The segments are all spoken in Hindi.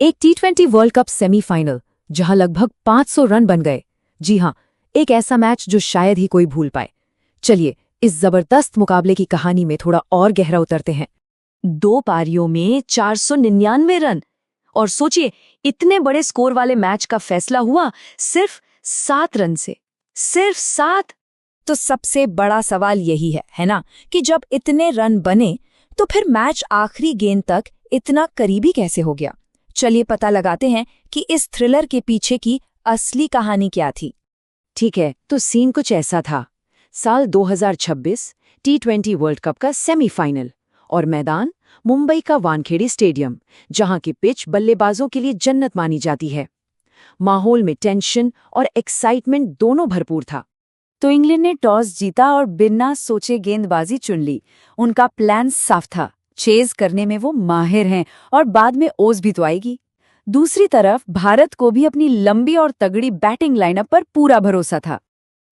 एक टी20 वर्ल्ड कप सेमीफाइनल जहां लगभग 500 रन बन गए। जी हां, एक ऐसा मैच जो शायद ही कोई भूल पाए। चलिए इस जबरदस्त मुकाबले की कहानी में थोड़ा और गहरा उतरते हैं। 2 पारियों में 499 रन और सोचिए इतने बड़े स्कोर वाले मैच का फैसला हुआ सिर्फ 7 रन से। सिर्फ 7। तो सबसे बड़ा सवाल यही है ना, कि जब इतने रन बने तो फिर मैच आखिरी गेंद तक इतना करीबी कैसे हो गया। चलिए पता लगाते हैं कि इस थ्रिलर के पीछे की असली कहानी क्या थी। ठीक है, तो सीन कुछ ऐसा था। साल 2026 टी20 वर्ल्ड कप का सेमीफाइनल और मैदान मुंबई का वानखेड़े स्टेडियम, जहां की पिच बल्लेबाजों के लिए जन्नत मानी जाती है। माहौल में टेंशन और एक्साइटमेंट दोनों भरपूर था। तो इंग्लैंड ने टॉस जीता और बिना सोचे गेंदबाजी चुन ली। उनका प्लान साफ था, चेज करने में वो माहिर हैं और बाद में ओस भी तो आएगी। दूसरी तरफ भारत को भी अपनी लंबी और तगड़ी बैटिंग लाइनअप पर पूरा भरोसा था।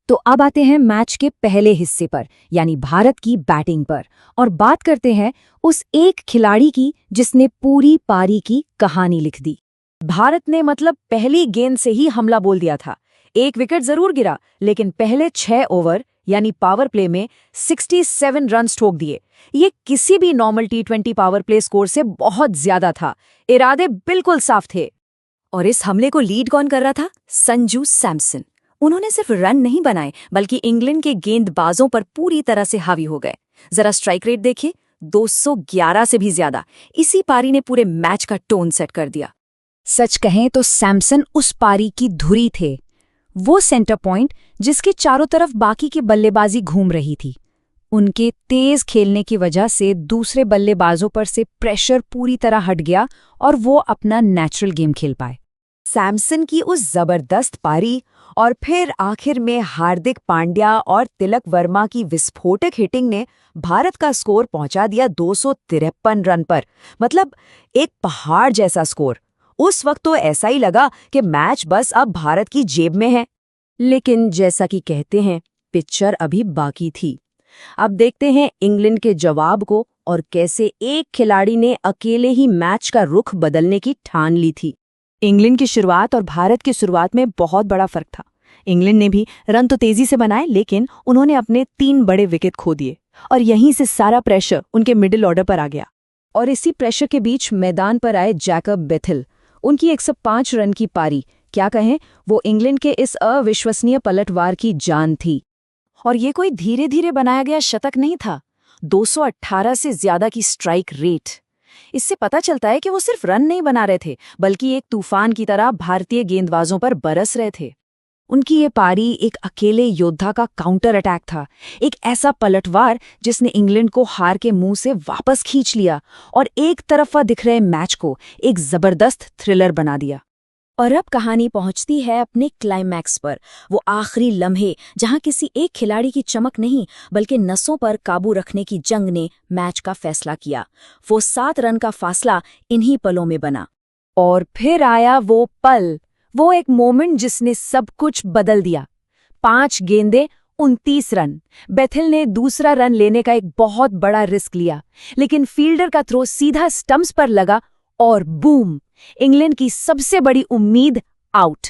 तो अब आते हैं मैच के पहले हिस्से पर, यानी भारत की बैटिंग पर, और बात करते हैं उस एक खिलाड़ी की जिसने पूरी पारी की कहानी लिख दी। भारत ने मतलब पहली गेंद से ही हमला बोल दिया था। एक विकेट जरूर गिरा, लेकिन पहले 6 ओवर यानी पावर प्ले में 67 रन ठोक दिए। ये किसी भी नॉर्मल टी20 पावर प्ले स्कोर से बहुत ज्यादा था। इरादे बिल्कुल साफ थे। और इस हमले को लीड कौन कर रहा था? संजू सैमसन। उन्होंने सिर्फ रन नहीं बनाए, बल्कि इंग्लैंड के गेंदबाजों पर पूरी तरह से हावी हो गए। जरा स्ट्राइक रेट देखिए, 211 से भी ज्यादा। इसी पारी ने पूरे मैच का टोन सेट कर दिया। सच कहें तो सैमसन उस पारी की धुरी थे, वो सेंटर पॉइंट जिसके चारों तरफ बाकी की बल्लेबाजी घूम रही थी। उनके तेज खेलने की वजह से दूसरे बल्लेबाजों पर से प्रेशर पूरी तरह हट गया और वो अपना नेचुरल गेम खेल पाए। सैमसन की उस जबरदस्त पारी और फिर आखिर में हार्दिक पांड्या और तिलक वर्मा की विस्फोटक हिटिंग ने भारत का स्कोर पहुंचा दिया 253 रन पर। मतलब एक पहाड़ जैसा स्कोर। उस वक्त तो ऐसा ही लगा कि मैच बस अब भारत की जेब में है। लेकिन जैसा कि कहते हैं, पिक्चर अभी बाकी थी। अब देखते हैं इंग्लैंड के जवाब को और कैसे एक खिलाड़ी ने अकेले ही मैच का रुख बदलने की ठान ली थी। इंग्लैंड की शुरुआत और भारत की शुरुआत में बहुत बड़ा फर्क था। इंग्लैंड ने भी रन तो तेजी से बनाए, लेकिन उन्होंने अपने 3 बड़े विकेट खो दिए और यहीं से सारा प्रेशर उनके मिडिल ऑर्डर पर आ गया। और इसी प्रेशर के बीच मैदान पर आए जैकब बेथेल। उनकी 105 रन की पारी, क्या कहें, वो इंग्लैंड के इस अविश्वसनीय पलटवार की जान थी। और ये कोई धीरे धीरे बनाया गया शतक नहीं था। 218 से ज्यादा की स्ट्राइक रेट। इससे पता चलता है कि वो सिर्फ रन नहीं बना रहे थे, बल्कि एक तूफान की तरह भारतीय गेंदबाजों पर बरस रहे थे। उनकी ये पारी एक अकेले योद्धा का काउंटर अटैक था, एक ऐसा पलटवार जिसने इंग्लैंड को हार के मुंह से वापस खींच लिया और एक तरफा दिख रहे मैच को एक जबरदस्त थ्रिलर बना दिया। और अब कहानी पहुंचती है अपने क्लाइमैक्स पर, वो आखिरी लम्हे जहां किसी एक खिलाड़ी की चमक नहीं, बल्कि नसों पर काबू रखने की जंग ने मैच का फैसला किया। वो 7 रन का फासला इन्हीं पलों में बना। और फिर आया वो पल, वो एक मोमेंट जिसने सब कुछ बदल दिया। 5 गेंदें 29 रन। बेथेल ने दूसरा रन लेने का एक बहुत बड़ा रिस्क लिया, लेकिन फील्डर का थ्रो सीधा स्टंप्स पर लगा और बूम, इंग्लैंड की सबसे बड़ी उम्मीद आउट।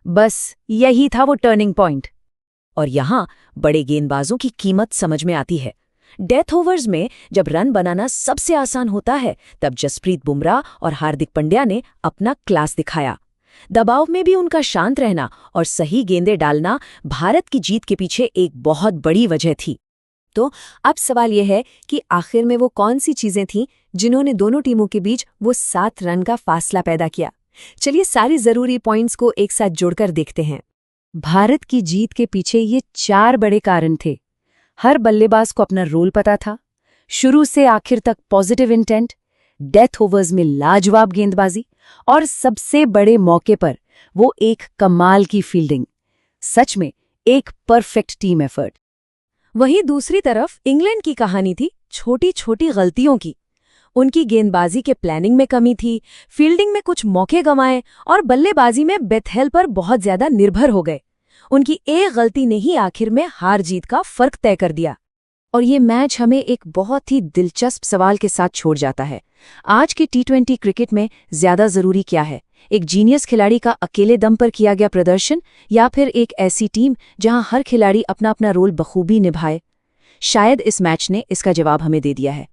बस यही था वो टर्निंग पॉइंट। और यहां बड़े गेंदबाजों की कीमत समझ में आती है। डेथ ओवर्स में जब रन बनाना सबसे आसान होता है, तब जसप्रीत बुमराह और हार्दिक पांड्या ने अपना क्लास दिखाया। दबाव में भी उनका शांत रहना और सही गेंदें डालना भारत की जीत के पीछे एक बहुत बड़ी वजह थी। तो अब सवाल यह है कि आखिर में वो कौन सी चीजें थीं जिन्होंने दोनों टीमों के बीच वो 7 रन का फासला पैदा किया। चलिए सारी जरूरी पॉइंट्स को एक साथ जोड़कर देखते हैं। भारत की जीत के पीछे ये 4 बड़े कारण थे। हर बल्लेबाज को अपना रोल पता था, शुरू से आखिर तक पॉजिटिव इंटेंट, डेथ ओवर्स में लाजवाब गेंदबाजी और सबसे बड़े मौके पर वो एक कमाल की फील्डिंग। सच में एक परफेक्ट टीम एफर्ट। वहीं दूसरी तरफ इंग्लैंड की कहानी थी छोटी छोटी गलतियों की। उनकी गेंदबाजी के प्लानिंग में कमी थी, फील्डिंग में कुछ मौके गंवाए और बल्लेबाजी में बेथेल पर बहुत ज्यादा निर्भर हो गए। उनकी एक गलती ने ही आखिर में हार जीत का फर्क तय कर दिया। और ये मैच हमें एक बहुत ही दिलचस्प सवाल के साथ छोड़ जाता है। आज के टी20 क्रिकेट में ज्यादा जरूरी क्या है, एक जीनियस खिलाड़ी का अकेले दम पर किया गया प्रदर्शन या फिर एक ऐसी टीम जहां हर खिलाड़ी अपना अपना रोल बखूबी निभाए? शायद इस मैच ने इसका जवाब हमें दे दिया है।